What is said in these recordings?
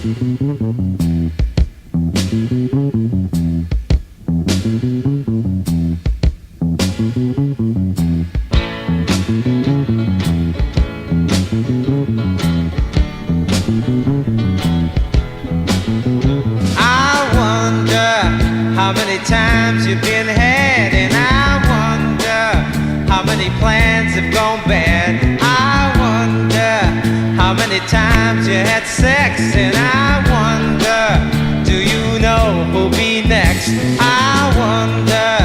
How many times you've been had, and I wonder how many plans have gone bad. I wonder how many times you had sex, and I wonder, do you know who'll be next? I wonder,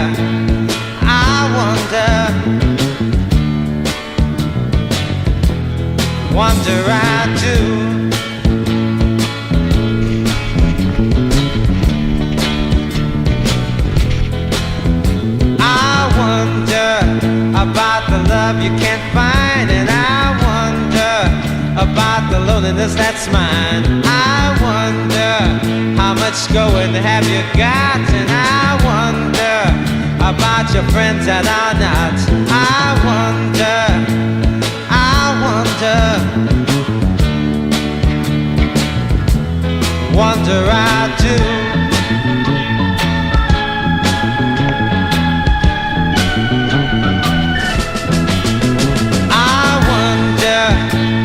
wonder I do. About the love you can't find, and I wonder about the loneliness that's mine. I wonder how much going have you got, and I wonder about your friends that are not. I wonder I do.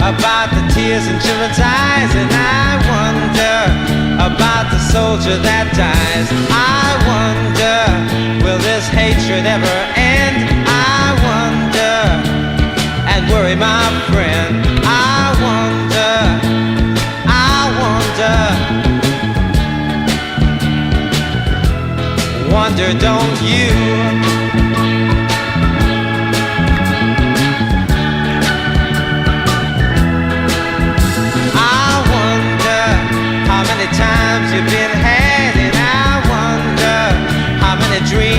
About the tears in children's eyes, and I wonder about the soldier that dies. I wonder, will this hatred ever end? I wonder, and worry my friend. I wonder, don't you? Times you've been had, and I wonder how many dreams